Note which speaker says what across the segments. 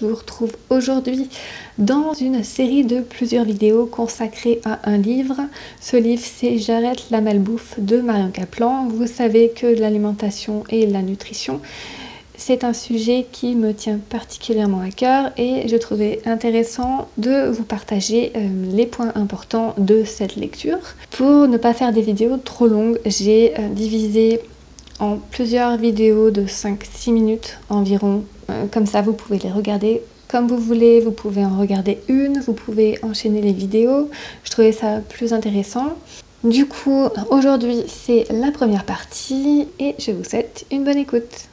Speaker 1: je vous retrouve aujourd'hui dans une série de plusieurs vidéos consacrées à un livre. Ce livre, c'est J'arrête la malbouffe de Marion Kaplan. Vous savez que l'alimentation et la nutrition, c'est un sujet qui me tient particulièrement à cœur et je trouvais intéressant de vous partager les points importants de cette lecture. Pour ne pas faire des vidéos trop longues, j'ai divisé en plusieurs vidéos de 5-6 minutes environ. Comme ça, vous pouvez les regarder comme vous voulez, vous pouvez en regarder une, vous pouvez enchaîner les vidéos. Je trouvais ça plus intéressant. Du coup, aujourd'hui, c'est la première partie et je vous souhaite une bonne écoute.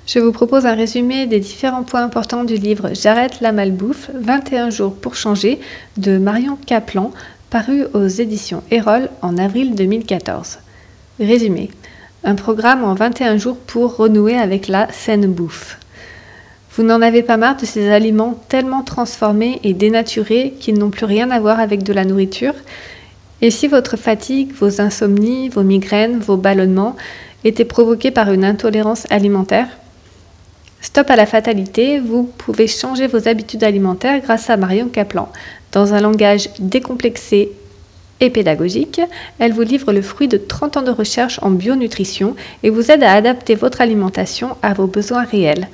Speaker 1: Je vous propose un résumé des différents points importants du livre J'arrête la malbouffe, 21 jours pour changer de Marion Kaplan, paru aux éditions Erol en avril 2014. Résumé. Un programme en 21 jours pour renouer avec la saine bouffe. Vous n'en avez pas marre de ces aliments tellement transformés et dénaturés qu'ils n'ont plus rien à voir avec de la nourriture? Et si votre fatigue, vos insomnies, vos migraines, vos ballonnements étaient provoqués par une intolérance alimentaire? Stop à la fatalité, vous pouvez changer vos habitudes alimentaires grâce à Marion Kaplan. Dans un langage décomplexé et pédagogique, elle vous livre le fruit de 30 ans de recherche en bionutrition et vous aide à adapter votre alimentation à vos besoins réels.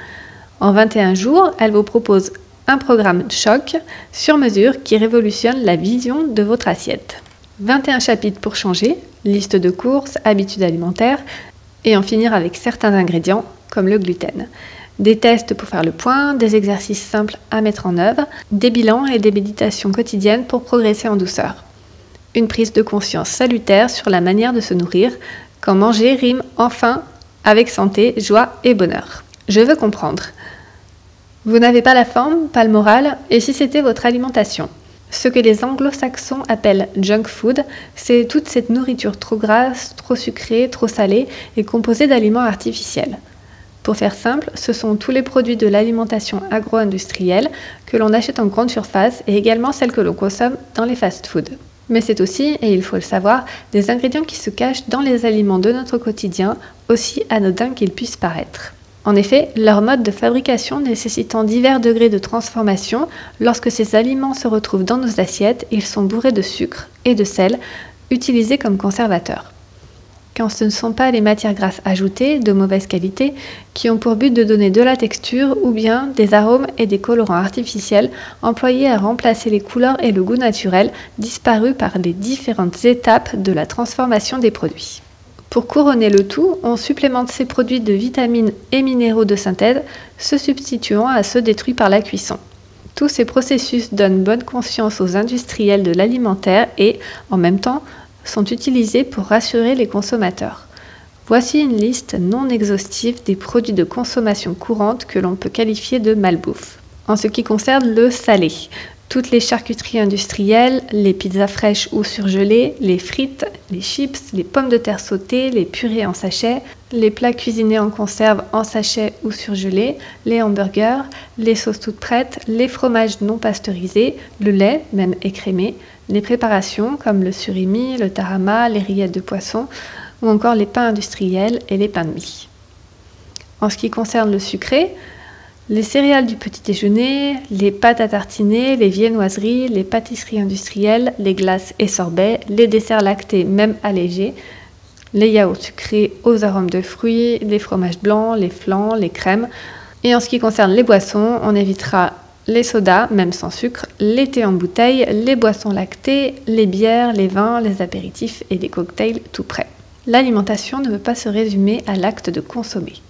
Speaker 1: En 21 jours, elle vous propose un programme choc sur mesure qui révolutionne la vision de votre assiette. 21 chapitres pour changer, liste de courses, habitudes alimentaires et en finir avec certains ingrédients comme le gluten. Des tests pour faire le point, des exercices simples à mettre en œuvre, des bilans et des méditations quotidiennes pour progresser en douceur. Une prise de conscience salutaire sur la manière de se nourrir, quand manger rime enfin avec santé, joie et bonheur. Je veux comprendre. Vous n'avez pas la forme, pas le moral, et si c'était votre alimentation? Ce que les anglo-saxons appellent junk food, c'est toute cette nourriture trop grasse, trop sucrée, trop salée et composée d'aliments artificiels. Pour faire simple, ce sont tous les produits de l'alimentation agro-industrielle que l'on achète en grande surface et également celles que l'on consomme dans les fast-foods. Mais c'est aussi, et il faut le savoir, des ingrédients qui se cachent dans les aliments de notre quotidien, aussi anodins qu'ils puissent paraître. En effet, leur mode de fabrication nécessitant divers degrés de transformation, lorsque ces aliments se retrouvent dans nos assiettes, ils sont bourrés de sucre et de sel, utilisés comme conservateurs. Quand ce ne sont pas les matières grasses ajoutées, de mauvaise qualité, qui ont pour but de donner de la texture ou bien des arômes et des colorants artificiels employés à remplacer les couleurs et le goût naturel disparus par les différentes étapes de la transformation des produits. Pour couronner le tout, on supplémente ces produits de vitamines et minéraux de synthèse, se substituant à ceux détruits par la cuisson. Tous ces processus donnent bonne conscience aux industriels de l'alimentaire et, en même temps, sont utilisés pour rassurer les consommateurs. Voici une liste non exhaustive des produits de consommation courante que l'on peut qualifier de malbouffe. En ce qui concerne le salé, toutes les charcuteries industrielles, les pizzas fraîches ou surgelées, les frites, les chips, les pommes de terre sautées, les purées en sachet, les plats cuisinés en conserve en sachet ou surgelés, les hamburgers, les sauces toutes prêtes, les fromages non pasteurisés, le lait, même écrémé, les préparations comme le surimi, le tarama, les rillettes de poisson ou encore les pains industriels et les pains de mie. En ce qui concerne le sucré, les céréales du petit déjeuner, les pâtes à tartiner, les viennoiseries, les pâtisseries industrielles, les glaces et sorbets, les desserts lactés même allégés, les yaourts sucrés aux arômes de fruits, les fromages blancs, les flancs, les crèmes. Et en ce qui concerne les boissons, on évitera les sodas, même sans sucre, les thés en bouteille, les boissons lactées, les bières, les vins, les apéritifs et les cocktails tout prêts. L'alimentation ne veut pas se résumer à l'acte de consommer.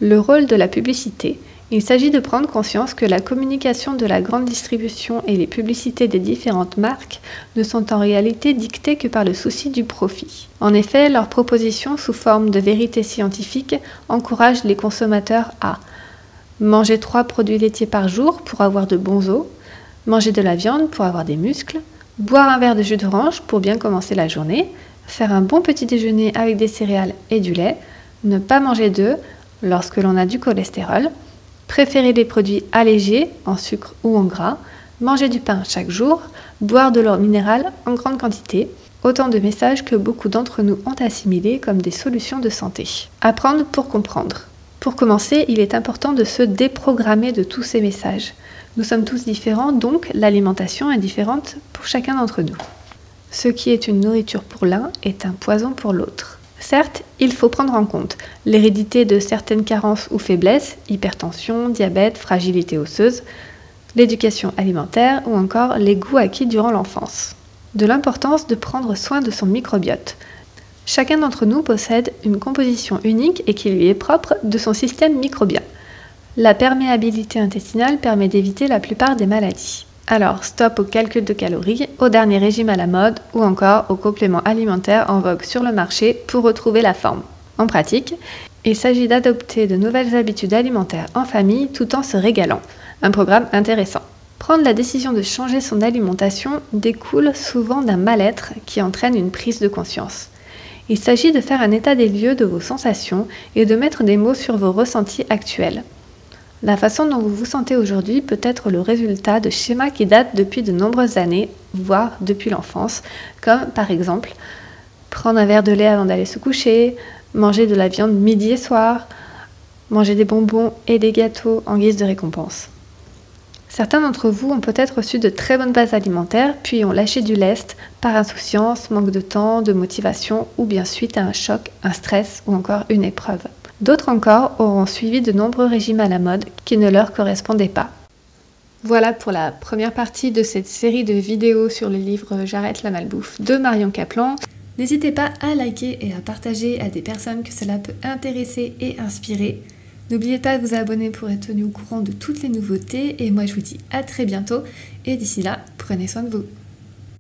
Speaker 1: Le rôle de la publicité. Il s'agit de prendre conscience que la communication de la grande distribution et les publicités des différentes marques ne sont en réalité dictées que par le souci du profit. En effet, leurs propositions sous forme de vérité scientifique encouragent les consommateurs à manger 3 produits laitiers par jour pour avoir de bons os, manger de la viande pour avoir des muscles, boire un verre de jus d'orange pour bien commencer la journée, faire un bon petit déjeuner avec des céréales et du lait, ne pas manger d'œufs lorsque l'on a du cholestérol, préférer les produits allégés en sucre ou en gras, manger du pain chaque jour, boire de l'eau minérale en grande quantité, autant de messages que beaucoup d'entre nous ont assimilés comme des solutions de santé. Apprendre pour comprendre. Pour commencer, il est important de se déprogrammer de tous ces messages. Nous sommes tous différents, donc l'alimentation est différente pour chacun d'entre nous. Ce qui est une nourriture pour l'un est un poison pour l'autre. Certes, il faut prendre en compte l'hérédité de certaines carences ou faiblesses, hypertension, diabète, fragilité osseuse, l'éducation alimentaire ou encore les goûts acquis durant l'enfance. De l'importance de prendre soin de son microbiote. Chacun d'entre nous possède une composition unique et qui lui est propre de son système microbien. La perméabilité intestinale permet d'éviter la plupart des maladies. Alors, stop au calcul de calories, au dernier régime à la mode ou encore aux compléments alimentaires en vogue sur le marché pour retrouver la forme. En pratique, il s'agit d'adopter de nouvelles habitudes alimentaires en famille tout en se régalant. Un programme intéressant. Prendre la décision de changer son alimentation découle souvent d'un mal-être qui entraîne une prise de conscience. Il s'agit de faire un état des lieux de vos sensations et de mettre des mots sur vos ressentis actuels. La façon dont vous vous sentez aujourd'hui peut être le résultat de schémas qui datent depuis de nombreuses années, voire depuis l'enfance, comme par exemple prendre un verre de lait avant d'aller se coucher, manger de la viande midi et soir, manger des bonbons et des gâteaux en guise de récompense. Certains d'entre vous ont peut-être reçu de très bonnes bases alimentaires, puis ont lâché du lest par insouciance, manque de temps, de motivation ou bien suite à un choc, un stress ou encore une épreuve. D'autres encore auront suivi de nombreux régimes à la mode qui ne leur correspondaient pas. Voilà pour la première partie de cette série de vidéos sur le livre J'arrête la malbouffe de Marion Kaplan. N'hésitez pas à liker et à partager à des personnes que cela peut intéresser et inspirer. N'oubliez pas de vous abonner pour être tenu au courant de toutes les nouveautés et moi je vous dis à très bientôt et d'ici là, prenez soin de vous.